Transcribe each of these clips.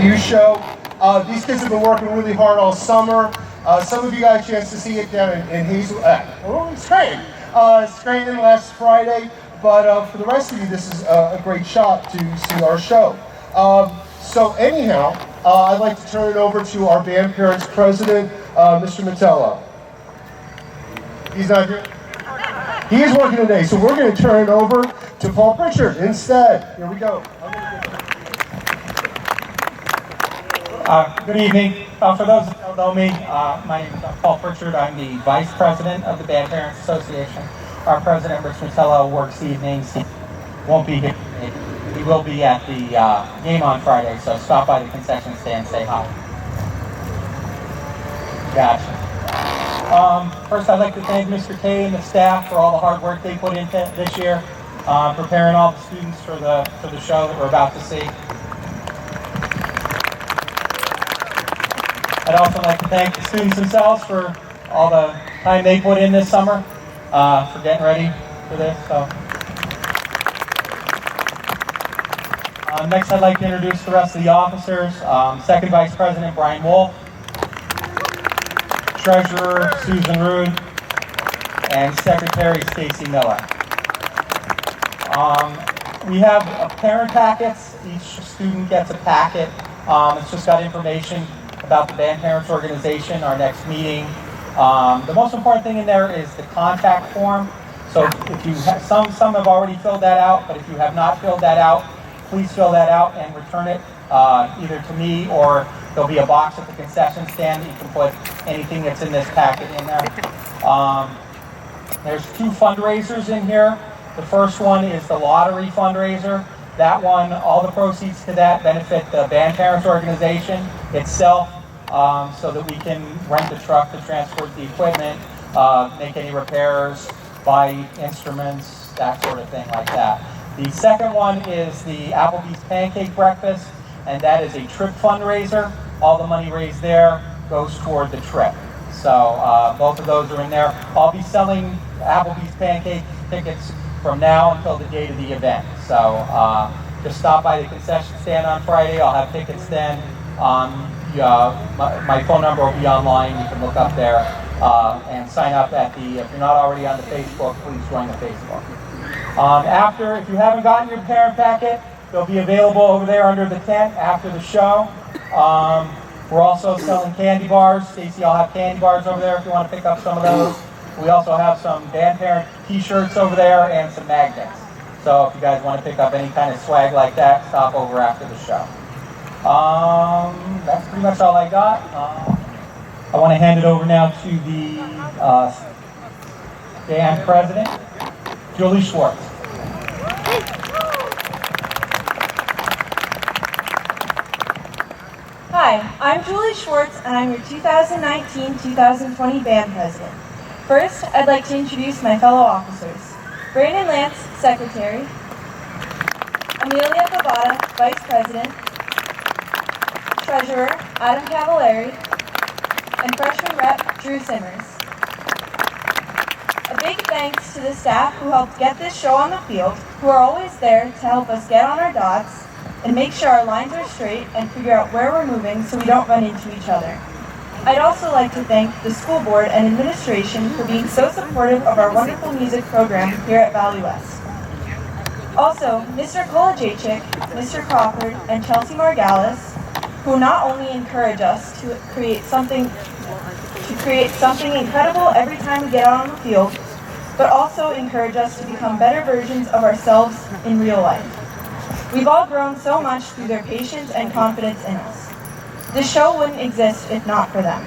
review show. These kids have been working really hard all summer. Some of you got a chance to see it down in Scranton last Friday. But for the rest of you, this is a great shot to see our show. So anyhow, I'd like to turn it over to our band parents president, Mr. Metella. He's not here? He is working today, so we're going to turn it over to Paul Pritchard instead. Here we go. Good evening. For those who don't know me, my name is Paul Pritchard. I'm the vice president of the Band Parents Association. Our president, Rich Metella, works evenings. He won't be here today. He will be at the game on Friday, so stop by the concession stand and say hi. Gotcha. First, I'd like to thank Mr. K and the staff for all the hard work they put into this year, preparing all the students for the show that we're about to see. I'd also like to thank the students themselves for all the time they put in this summer for getting ready for this. So, next, I'd like to introduce the rest of the officers. Second Vice President Brian Wolf, Treasurer Susan Rude, and Secretary Stacy Miller. We have parent packets. Each student gets a packet. It's just got information about the Band Parents Organization, our next meeting. The most important thing in there is the contact form. So if you have, some have already filled that out, but if you have not filled that out, please fill that out and return it either to me, or there'll be a box at the concession stand that you can put anything that's in this packet in there. There's two fundraisers in here. The first one is the lottery fundraiser. That one, all the proceeds to that benefit the Band Parents Organization itself, so that we can rent the truck to transport the equipment, make any repairs, buy instruments, that sort of thing like that. The second one is the Applebee's Pancake Breakfast, and that is a trip fundraiser. All the money raised there goes toward the trip. So both of those are in there. I'll be selling Applebee's Pancake tickets from now until the date of the event. So just stop by the concession stand on Friday. I'll have tickets then. My phone number will be online. You can look up there and sign up at the, if you're not already on the Facebook, please join the Facebook. After, if you haven't gotten your parent packet, they'll be available over there under the tent after the show. We're also selling candy bars. Stacy, I'll have candy bars over there if you want to pick up some of those. We also have some band parent t-shirts over there and some magnets. So if you guys want to pick up any kind of swag like that, stop over after the show. That's pretty much all I got. I want to hand it over now to the band president, Julie Schwartz. Hi, I'm Julie Schwartz, and I'm your 2019-2020 band president. First, I'd like to introduce my fellow officers. Brandon Lance, secretary. Amelia Bavada, vice president. Treasurer, Adam Cavallari. And freshman rep, Drew Simmers. A big thanks to the staff who helped get this show on the field, who are always there to help us get on our dots and make sure our lines are straight and figure out where we're moving so we don't run into each other. I'd also like to thank the school board and administration for being so supportive of our wonderful music program here at Valley West. Also, Mr. Kolajczyk, Mr. Crawford, and Chelsea Margalis, who not only encourage us to create something incredible every time we get out on the field, but also encourage us to become better versions of ourselves in real life. We've all grown so much through their patience and confidence in us. This show wouldn't exist if not for them.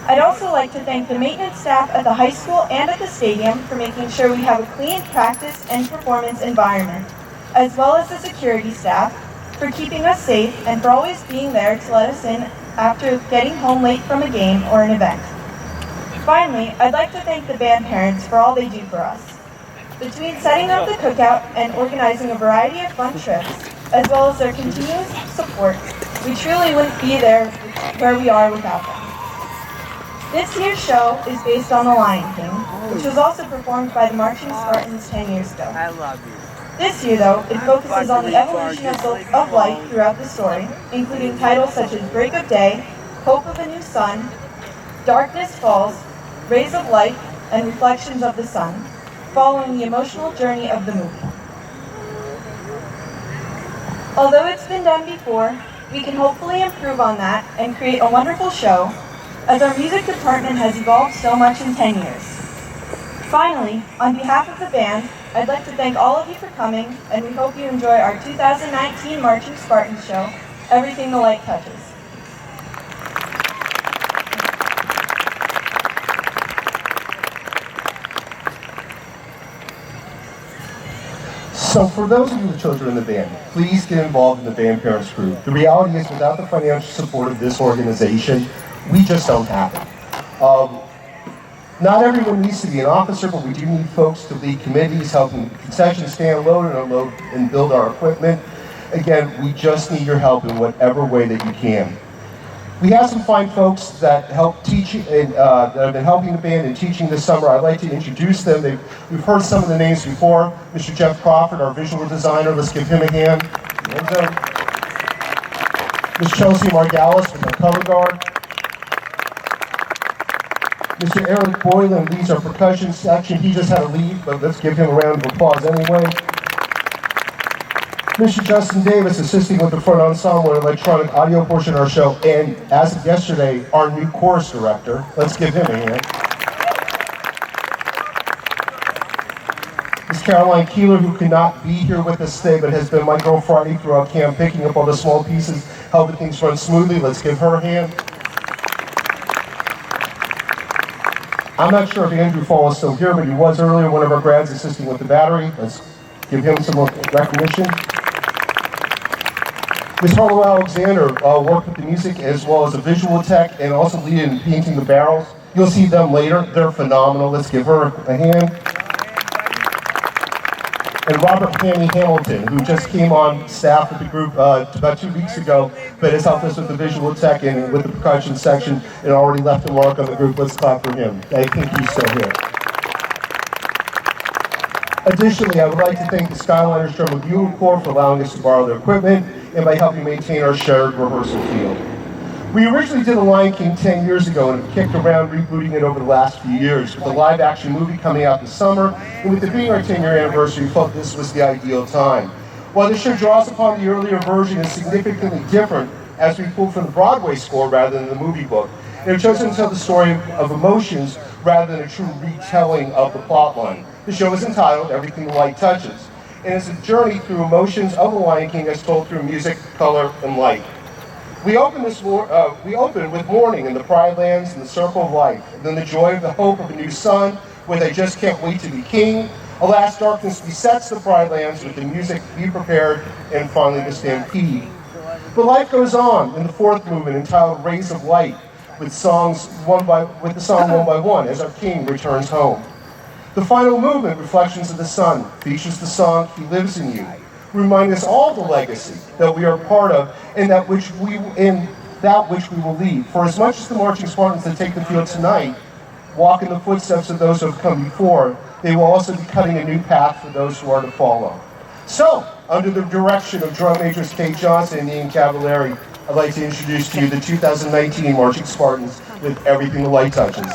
I'd also like to thank the maintenance staff at the high school and at the stadium for making sure we have a clean practice and performance environment, as well as the security staff for keeping us safe and for always being there to let us in after getting home late from a game or an event. Finally, I'd like to thank the band parents for all they do for us. Between setting up the cookout and organizing a variety of fun trips, as well as their continuous support, we truly wouldn't be there where we are without them. This year's show is based on The Lion King, which was also performed by the marching Spartans 10 years ago. I love you. This year, though, it focuses on the evolution of life throughout the story, including titles such as Break of Day, Hope of a New Sun, Darkness Falls, Rays of Light, and Reflections of the Sun, following the emotional journey of the movie. Although it's been done before, we can hopefully improve on that and create a wonderful show, as our music department has evolved so much in 10 years. Finally, on behalf of the band, I'd like to thank all of you for coming, and we hope you enjoy our 2019 Marching Spartans show, Everything the Light Touches. So for those of you with children in the band, please get involved in the band parents group. The reality is, without the financial support of this organization, we just don't have it. Not everyone needs to be an officer, but we do need folks to lead committees, helping the concession stand, load and unload, and build our equipment. Again, we just need your help in whatever way that you can. We have some fine folks that help teach and that have been helping the band and teaching this summer. I'd like to introduce them. We've heard some of the names before. Mr. Jeff Crawford, our visual designer. Let's give him a hand. Ms. Chelsea Margalis with our color guard. Mr. Eric Boylan leads our percussion section. He just had to leave, but let's give him a round of applause anyway. Mr. Justin Davis assisting with the front ensemble and electronic audio portion of our show, and as of yesterday, our new chorus director. Let's give him a hand. Ms. Caroline Keeler, who could not be here with us today, but has been my girl Friday throughout camp, picking up all the small pieces, helping things run smoothly. Let's give her a hand. I'm not sure if Andrew Fall is still here, but he was earlier, one of our grads assisting with the battery. Let's give him some recognition. Ms. Harlow Alexander worked with the music as well as a visual tech and also lead in painting the barrels. You'll see them later. They're phenomenal. Let's give her a hand. And Robert Hammy Hamilton, who just came on staff with the group about 2 weeks ago, but has helped us with the visual tech and with the percussion section and already left a mark on the group. Let's clap for him. I think he's still here. Additionally, I would like to thank the Skyliners Drum and Bugle Corps for allowing us to borrow their equipment and by helping maintain our shared rehearsal field. We originally did The Lion King 10 years ago and have kicked around rebooting it over the last few years. With the live-action movie coming out this summer, and with it being our 10-year anniversary, we felt this was the ideal time. While the show draws upon the earlier version, it's significantly different as we pull from the Broadway score rather than the movie book. And it chosen to tell the story of emotions rather than a true retelling of the plotline. The show is entitled Everything the Light Touches, and it's a journey through emotions of the Lion King as told through music, color, and light. We open with mourning in the Pride Lands and the Circle of Life, and then the joy of the hope of a new sun, with I Just Can't Wait to Be King. Alas, darkness besets the Pride Lands with the music, Be Prepared, and finally the Stampede. But life goes on in the fourth movement entitled Rays of Light, with the song One by One as our King returns home. The final movement, Reflections of the Sun, features the song He Lives in You, remind us all of the legacy that we are part of and that which we will leave. For as much as the Marching Spartans that take the field tonight walk in the footsteps of those who have come before, they will also be cutting a new path for those who are to follow. So, under the direction of Drum Majors Kate Johnson and Ian Cavallari, I'd like to introduce to you the 2019 Marching Spartans with Everything the Light Touches.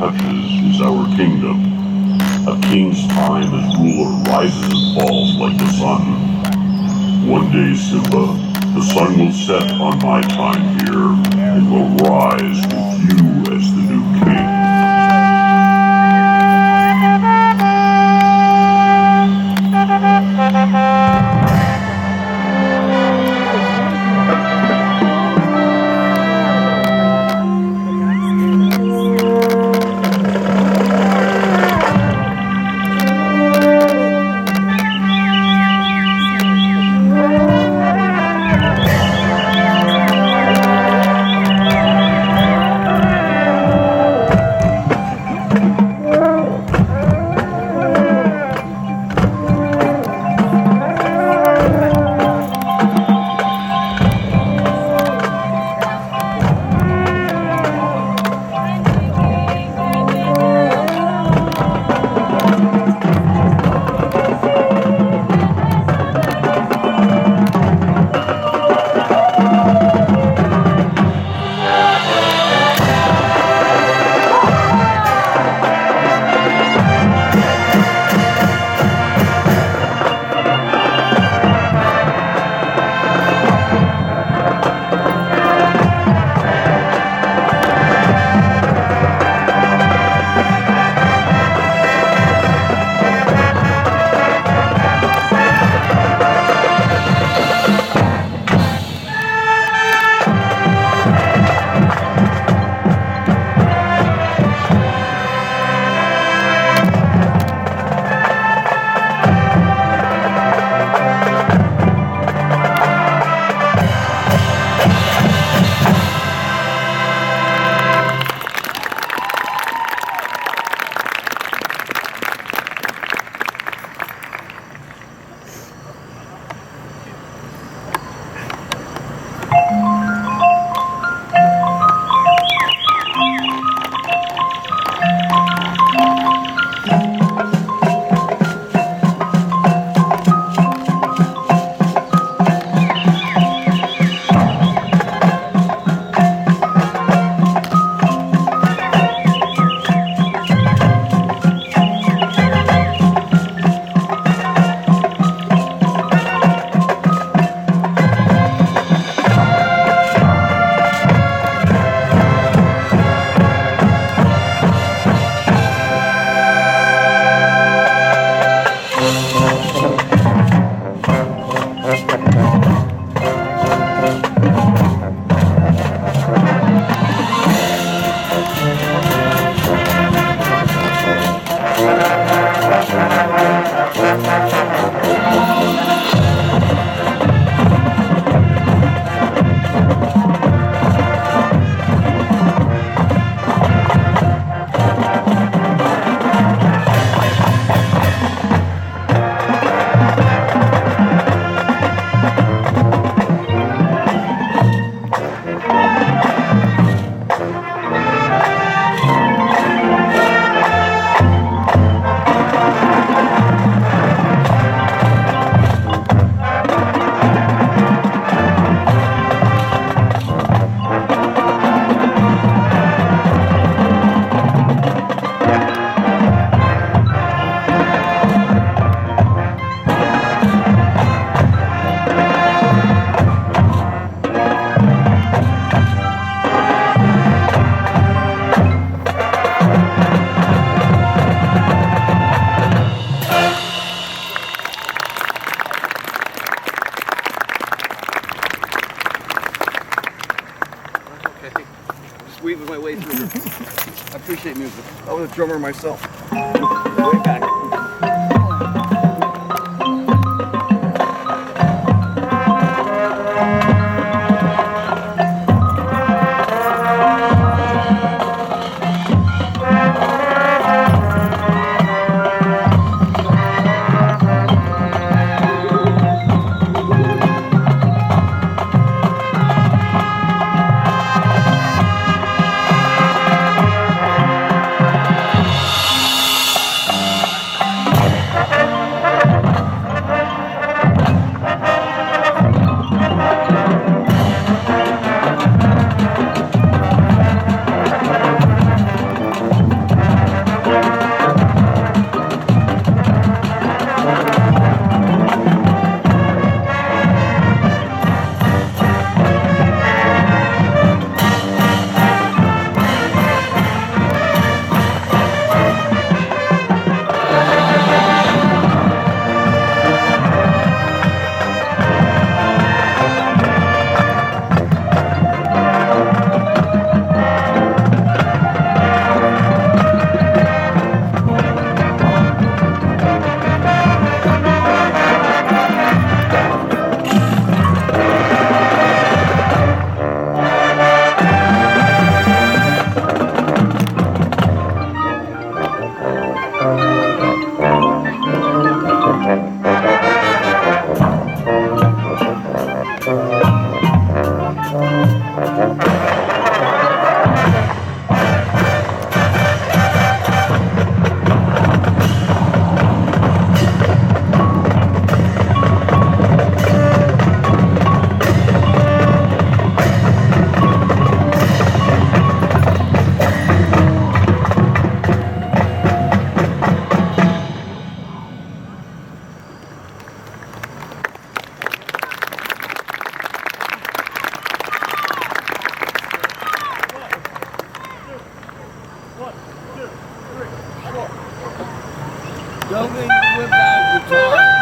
touches is our kingdom. A king's time as ruler rises and falls like the sun. One day, Simba, the sun will set on my time here and will rise with you as the new king. Weaving my way through this. I appreciate music. I was a drummer myself. Way back. Don't make me whip out guitar.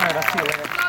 All right, I'll see you later.